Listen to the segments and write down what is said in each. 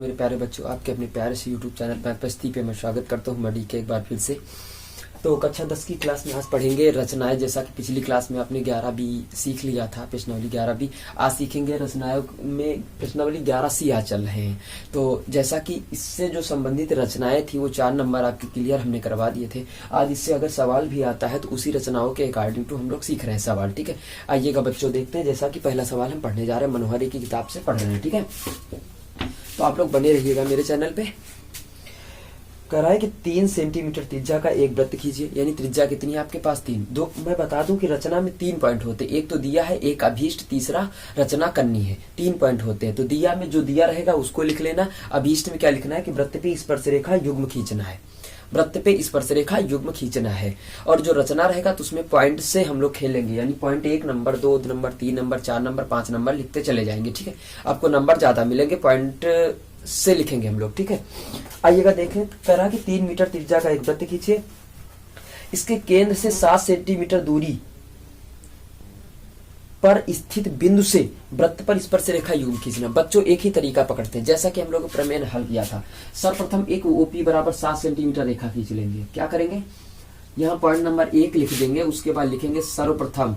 मेरे प्यारे बच्चों, आपके अपने प्यारे से YouTube चैनल पैंपस्ती पे मैं स्वागत करता हूँ। मडी के एक बार फिर से तो कक्षा 10 की क्लास में आज पढ़ेंगे रचनाएं। जैसा कि पिछली क्लास में आपने 11B सीख लिया था, प्रश्नावली 11B। आज सीखेंगे रचनाओं में प्रश्नावली 11C आज चल रहे हैं। तो जैसा कि इससे जो संबंधित रचनाएं थी वो 4 नंबर आपके क्लियर हमने करवा दिए थे। आज इससे अगर सवाल भी आता है तो उसी रचनाओं के अकॉर्डिंग टू हम लोग सीख रहे हैं सवाल। ठीक है, आइएगा बच्चों देखते हैं। जैसा कि पहला सवाल हम पढ़ने जा रहे हैं, मनोहरी की किताब से पढ़ रहे हैं। ठीक है, तो आप लोग बने रहिएगा मेरे चैनल पे। कह रहा है कि 3 सेंटीमीटर त्रिज्या का एक वृत्त खींचिए। यानी त्रिज्या कितनी है आपके पास? 3। दो मैं बता दूं कि रचना में 3 पॉइंट होते हैं। एक तो दिया है, एक अभीष्ट, तीसरा रचना करनी है। 3 पॉइंट होते हैं। तो दिया में जो दिया रहेगा उसको लिख लेना। अभीष्ट में क्या लिखना है कि वृत्त पे स्पर्श रेखा युग्म खींचना है। वृत्त पे स्पर्श रेखा युग्म खींचना है। और जो रचना रहेगा तो उसमें पॉइंट से हम लोग खेलेंगे। यानी point 1 number, 2 number, 3 number, 4 number, 5 number लिखते चले जाएंगे। ठीक है, आपको नंबर ज्यादा मिलेंगे, पॉइंट से लिखेंगे हम लोग। ठीक है, आइएगा देखें। कह 3 मीटर त्रिज्या का एक वृत्त खींचिए। इसके केंद्र से 7 सेंटीमीटर दूरी पर स्थित बिंदु से वृत्त पर स्पर्श रेखा युग्म खींचना। बच्चों एक ही तरीका पकड़ते हैं जैसा कि हम लोग प्रमेय हल किया था। सर्वप्रथम एक ओपी बराबर 7 सेंटीमीटर रेखा खींच लेंगे। क्या करेंगे, यहाँ पॉइंट नंबर 1 लिख देंगे। उसके बाद लिखेंगे सर्वप्रथम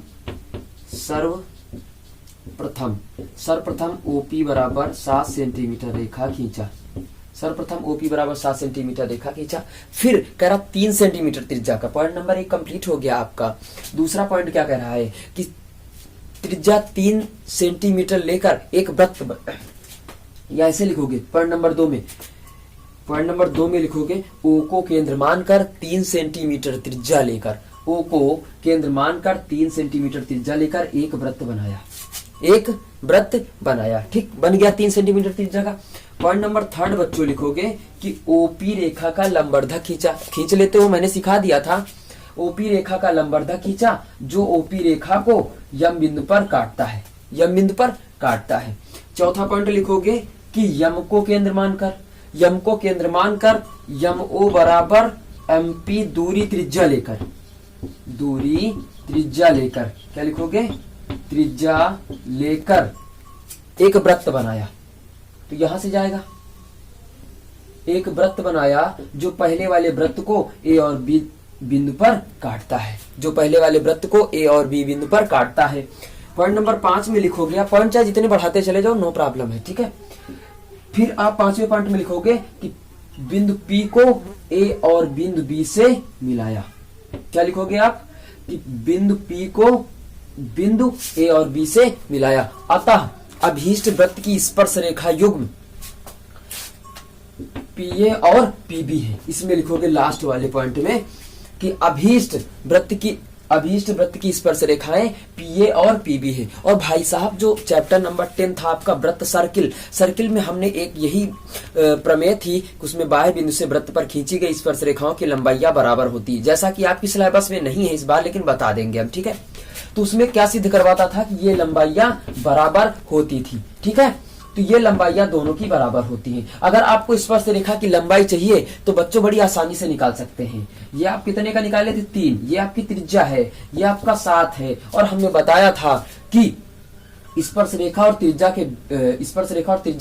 ओपी बराबर 7 सेंटीमीटर रेखा खींचा। सर्वप्रथम ओपी बराबर 7 सेंटीमीटर रेखा खींचा। फिर कह रहा 3 सेंटीमीटर त्रिज्या का। पॉइंट नंबर 1 कंप्लीट हो गया आपका। दूसरा पॉइंट क्या कह रहा है कि त्रिज्या 3 सेंटीमीटर लेकर एक वृत्त, या ऐसे लिखोगे पॉइंट नंबर 2 में लिखोगे ओ को केंद्र मानकर 3 सेंटीमीटर त्रिज्या लेकर, ओ को केंद्र मानकर 3 सेंटीमीटर त्रिज्या लेकर एक वृत्त बनाया। ठीक, बन गया 3 सेंटीमीटर त्रिज्या का। पॉइंट नंबर 3 बच्चों लिखोगे कि ओपी रेखा का लंबवर्धक खींचा। खींच लेते हो, मैंने सिखा दिया था। ओपी रेखा का लंबवर्धक खींचा जो ओपी रेखा को यम बिंदु पर काटता है। चौथा पॉइंट लिखोगे कि यम को केंद्र मानकर यम ओ बराबर एमपी दूरी त्रिज्या लेकर क्या लिखोगे, त्रिज्या लेकर एक वृत्त बनाया। तो यहां से जाएगा, एक वृत्त बनाया जो पहले वाले वृत्त को ए और बी बिंदु पर काटता है। पॉइंट नंबर 5 में लिखोगे, आप पॉइंट चाहे जितने बढ़ाते चले जाओ, नो प्रॉब्लम है। ठीक है, फिर आप 5वें पॉइंट में लिखोगे कि बिंदु P को A और बिंदु B से मिलाया। क्या लिखोगे आप कि बिंदु P को बिंदु A और B से मिलाया। अतः अभीष्ट वृत्त की स्पर्श रेखा युग्म PA और PB है। इसमें लिखोगे लास्ट वाले पॉइंट में कि अभीष्ट वृत्त की स्पर्श रेखाएं PA और PB है। और भाई साहब, जो चैप्टर नंबर 10 था आपका वृत्त सर्किल में हमने एक यही प्रमेय थी, उसमें बाह्य बिंदु से वृत्त पर खींची गई स्पर्श रेखाओं की लंबाइयां बराबर होती है। जैसा कि आपकी सिलेबस में नहीं है इस बार, लेकिन बता देंगे हम। ठीक है, तो उसमें क्या सिद्ध करवाता था कि ये लंबाइयां बराबर होती थी। ठीक है, तो ये लंबाइयां दोनों की बराबर होती हैं। अगर आपको स्पर्श रेखा की लंबाई चाहिए तो बच्चों बड़ी आसानी से निकाल सकते हैं। ये आप कितने का निकाले थे? 3। ये आपकी त्रिज्या है, ये आपका 7 है। और हमने बताया था कि स्पर्श रेखा और त्रिज्या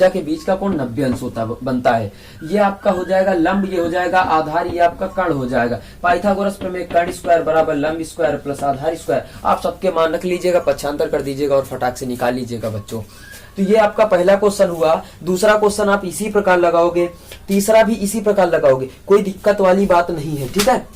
के बीच का कोण 90 अंश बनता है। ये आपका हो जाएगा लंब, ये हो जाएगा आधार, ये आपका कर्ण हो जाएगा। पाइथागोरस प्रमेय कर्ण स्क्वायर बराबर लंब स्क्वायर प्लस आधार स्क्वायर। आप सबके मान रख लीजिएगा, पक्षांतर कर दीजिएगा और फटाक से निकाल लीजिएगा बच्चों। तो ये आपका पहला क्वेश्चन हुआ। दूसरा क्वेश्चन आप इसी प्रकार लगाओगे, तीसरा भी इसी प्रकार लगाओगे, कोई दिक्कत वाली बात नहीं है। ठीक है,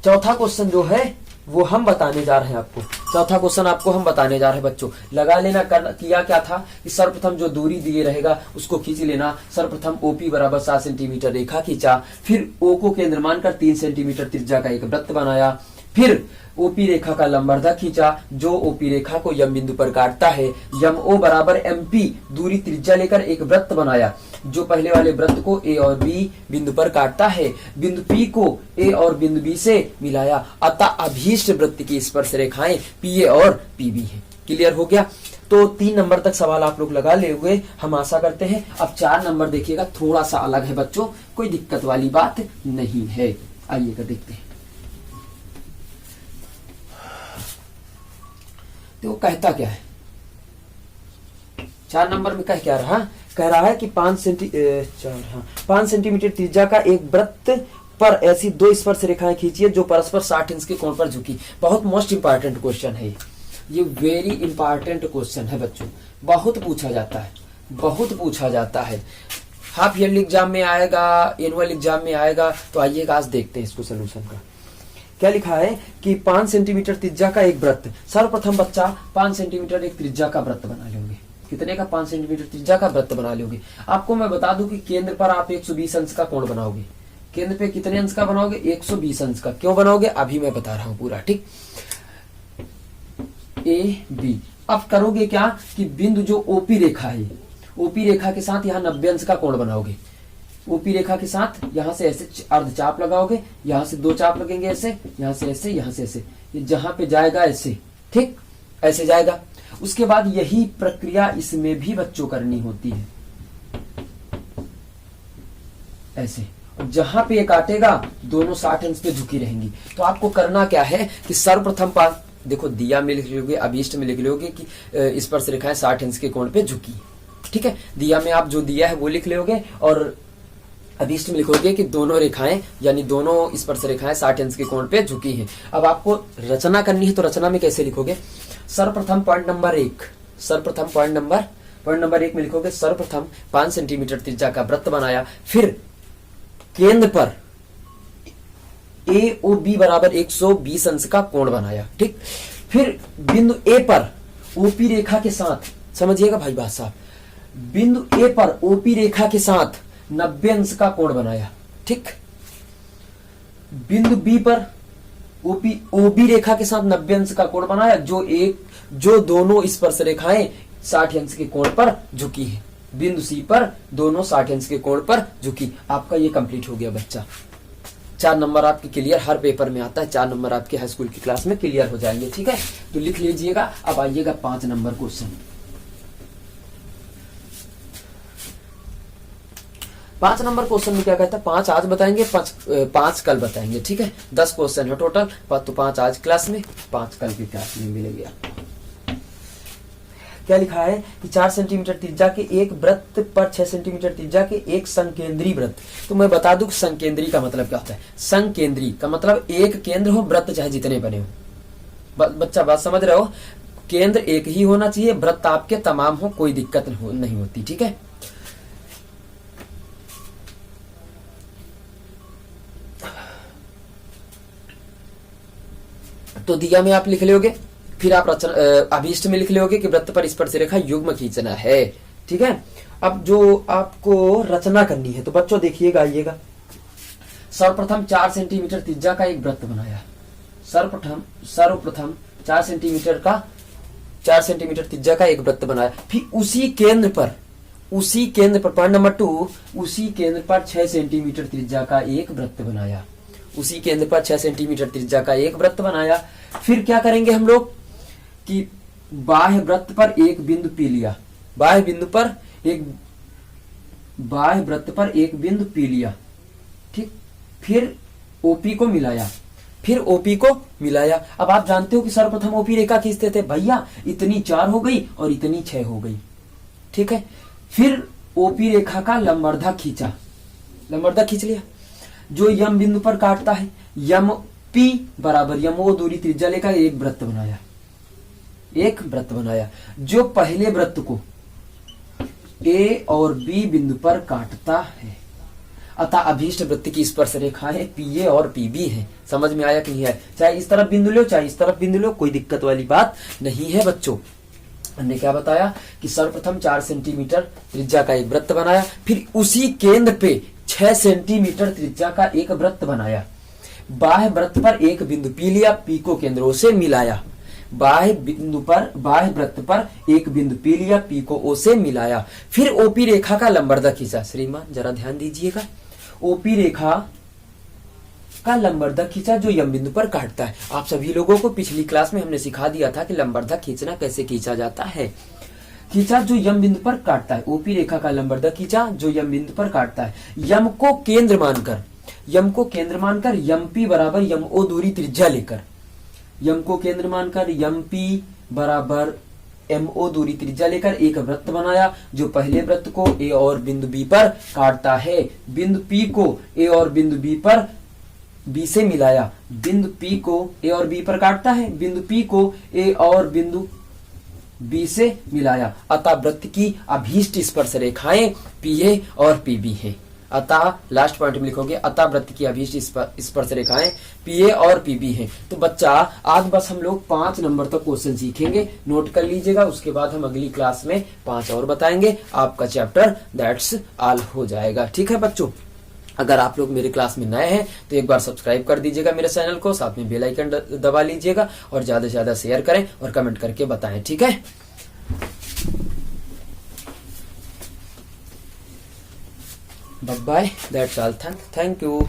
चौथा क्वेश्चन जो है वो हम बताने जा रहे हैं आपको। चौथा क्वेश्चन आपको हम बताने जा रहे हैं बच्चों। लगा लेना। किया क्या था कि सर्वप्रथम जो दूरी दिए रहेगा उसको खींच लेना। सर्वप्रथम ओपी बराबर 7 सेंटीमीटर रेखा खींचा। फिर ओ को केंद्र मानकर 3 सेंटीमीटर त्रिज्या का एक वृत्त बनाया। फिर ओपी रेखा का लंबवर्धक खींचा जो ओपी रेखा को यम बिंदु पर काटता है। यम ओ बराबर एमपी दूरी त्रिज्या लेकर एक वृत्त बनाया जो पहले वाले वृत्त को ए और बी बिंदु पर काटता है। बिंदु P को ए और बिंदु B से मिलाया। अतः अभीष्ट वृत्त की स्पर्श रेखाएं PA और PB है। क्लियर हो गया? तो 3 नंबर तक सवाल आप लोग लगा ले हुए, हम आशा करते हैं। अब 4 नंबर देखिएगा, थोड़ा सा अलग है बच्चों, कोई दिक्कत वाली बात नहीं है। आइएगा देखते हैं। तो कहता क्या है? 4 नंबर में कह क्या रहा कह रहा है कि 5 सेंटीमीटर त्रिज्या का एक वृत्त पर ऐसी दो स्पर्श रेखाएं खींचिए जो परस्पर 60 इंच के कोण पर झुकी। बहुत मोस्ट इंपॉर्टेंट क्वेश्चन है ये वेरी इंपॉर्टेंट क्वेश्चन है बच्चों, बहुत पूछा जाता है, बहुत पूछा जाता है। हाफ ईयरली एग्जाम में आएगा, एनुअल एग्जाम में आएगा। तो आइएगा आज देखते हैं इसको सोल्यूशन का। क्या लिखा है कि 5 सेंटीमीटर त्रिज्या का एक वृत्त। सर्वप्रथम बच्चा 5 सेंटीमीटर एक त्रिज्या का वृत्त बना लोगे। कितने का? 5 सेंटीमीटर त्रिज्या का वृत्त बना लोगे। आपको मैं बता दूं कि केंद्र पर आप 120 अंश का कोण बनाओगे। केंद्र पे कितने अंश का बनाओगे? 120 अंश का। क्यों बनाओगे अभी मैं बता रहा हूं पूरा, ठीक। A B. अब करोगे क्या कि बिंदु जो ओपी रेखा है, ओपी रेखा के साथ यहाँ 90 अंश का कोण बनाओगे। ओपी रेखा के साथ यहां से ऐसे अर्धचाप लगाओगे, यहां से 2 चाप लगेंगे ऐसे, यहां से ऐसे, यहां से ऐसे, ये जहां पे जाएगा ऐसे, ठीक, ऐसे जाएगा। उसके बाद यही प्रक्रिया इसमें भी बच्चों करनी होती है, ऐसे। और जहां पे ये काटेगा दोनों 60 अंश पे झुकी रहेंगी। तो आपको करना क्या है कि सर्वप्रथम देखो दिया में लिख लोगे, अभीष्ट में लिख लोगे कि स्पर्श रेखाएं 60 अंश के कोण पे झुकी, ठीक है। दिया में आप जो दिया है वो लिख लोगे और अभीष्ट में लिखोगे कि दोनों रेखाएं यानी दोनों स्पर्श रेखाएं 60 अंश के कोण पे झुकी हैं। अब आपको रचना करनी है, तो रचना में कैसे लिखोगे? सर्वप्रथम पॉइंट नंबर 1, सर्वप्रथम पॉइंट नंबर 1 में लिखोगे सर्वप्रथम 5 सेंटीमीटर त्रिज्या का वृत्त बनाया, फिर केंद्र पर ए ओ बी बराबर 120 अंश का कोण बनाया, ठीक। फिर बिंदु ए पर ओपी रेखा के साथ, समझिएगा भाई बात साहब, बिंदु ए पर ओपी रेखा के साथ 90 अंश का कोण बनाया, ठीक। बिंदु बी पर ओबी रेखा के साथ 90 अंश का कोण बनाया, जो दोनों स्पर्श रेखाएं 60 अंश के कोण पर झुकी है। बिंदु सी पर दोनों 60 अंश के कोण पर झुकी। आपका ये कंप्लीट हो गया बच्चा। 4 नंबर आपके क्लियर हर पेपर में आता है, 4 नंबर आपके हाई स्कूल की क्लास में क्लियर हो जाएंगे, ठीक है। तो लिख लीजिएगा। अब आइएगा 5 नंबर क्वेश्चन। 5 नंबर क्वेश्चन में क्या कहता है? 5 आज बताएंगे, 5 कल बताएंगे, ठीक है। 10 क्वेश्चन है टोटल, तो 5 आज क्लास में, 5 कल की क्लास में मिलेंगे आपको। क्या लिखा है कि 4 सेंटीमीटर त्रिज्या के एक वृत्त पर 6 सेंटीमीटर त्रिज्या के एक संकेंद्री वृत्त। तो मैं बता दूं संकेंद्री का मतलब क्या होता है। संकेंद्री का मतलब एक केंद्र हो, वृत्त चाहे जितने बने हो। बच्चा बात समझ रहे हो? केंद्र एक ही होना चाहिए, वृत्त आपके तमाम हो, कोई दिक्कत नहीं होती, ठीक है। तो दिया में आप लिख लोगे, फिर आप अभीष्ट में लिख लोगे कि वृत्त पर स्पर्श रेखा युग्म खींचना है, ठीक है। अब जो आपको रचना करनी है तो बच्चों देखिएगा, आइएगा। सर्वप्रथम 4 सेंटीमीटर त्रिज्या का एक वृत्त बनाया। सर्वप्रथम 4 सेंटीमीटर त्रिज्या का एक वृत्त बनाया। फिर उसी केंद्र पर पॉइंट नंबर 2, उसी केंद्र पर 6 सेंटीमीटर त्रिज्या का एक वृत्त बनाया। उसी केंद्र पर 6 सेंटीमीटर त्रिज्या का एक वृत्त बनाया। फिर क्या करेंगे हम लोग कि बाह्य वृत्त पर एक बिंदु पी लिया, बाह्य वृत्त पर एक बिंदु पी लिया, ठीक। फिर ओपी को मिलाया, अब आप जानते हो कि सर्वप्रथम ओपी रेखा खींचते थे भैया, इतनी 4 हो गई और इतनी 6 हो गई, ठीक है। फिर ओपी रेखा का लंबर्धक खींच लिया, जो यम बिंदु पर काटता है। यम पी बराबर यमो दूरी त्रिज्या लेकर एक वृत्त बनाया, जो पहले वृत्त को ए और बी बिंदु पर काटता है। अतः अभीष्ट वृत्त की स्पर्श रेखाएं पीए और पीबी हैं। समझ में आया कि नहीं है? चाहे इस तरफ बिंदु लो, चाहे इस तरफ बिंदु लो, कोई दिक्कत वाली बात नहीं है बच्चों। हमने क्या बताया कि सर्वप्रथम 4 सेंटीमीटर त्रिज्या का एक वृत्त बनाया, फिर उसी केंद्र पे 6 सेंटीमीटर त्रिज्या का एक वृत्त बनाया। बाह्य वृत्त पर एक बिंदु पी लिया, पी को केंद्रों से मिलाया। बाह्य वृत्त पर एक बिंदु पी लिया, पी को ओ से मिलाया। फिर ओपी रेखा का लंबर्धक खींचा। श्रीमान जरा ध्यान दीजिएगा, ओपी रेखा का लंबर्धक खींचा जो यम बिंदु पर काटता है। आप सभी लोगों को पिछली क्लास में हमने सिखा दिया था कि लंबर्धक खींचना कैसे खींचा जाता है। खींचा जो यम बिंदु पर काटता है, ओपी रेखा का लंबर्धक खींचा जो यम बिंदु पर काटता है। यम को केंद्र मानकर यम पी बराबर यम ओ दूरी त्रिज्या लेकर, यम को केंद्र मानकर यम पी बराबर MO दूरी त्रिज्या लेकर एक वृत्त बनाया जो पहले वृत्त को A और बिंदु B पर काटता है। बिंदु P को A और बिंदु B पर B से मिलाया। बिंदु P को A और B पर काटता है, बिंदु P को A और बिंदु B से मिलाया। अतः वृत्त की अभीष्ट स्पर्श रेखाएं PA और PB हैं। अतः लास्ट पॉइंट में लिखोगे अतः वृत्त की अभीष्ट स्पर्श रेखाएं PA और PB हैं। तो बच्चा आज बस हम लोग 5 नंबर तक क्वेश्चन सीखेंगे, नोट कर लीजिएगा। उसके बाद हम अगली क्लास में 5 और बताएंगे। आपका चैप्टर दैट्स ऑल हो जाएगा। ठीक है बच्चों, अगर आप लोग मेरे क्लास में नए हैं तो एक बार सब्सक्राइब कर दीजिएगा मेरे चैनल को, साथ में बेल आइकन दबा लीजिएगा और ज्यादा से ज्यादा शेयर करें और कमेंट करके बताएं। ठीक है, bye bye, that's all, thank you.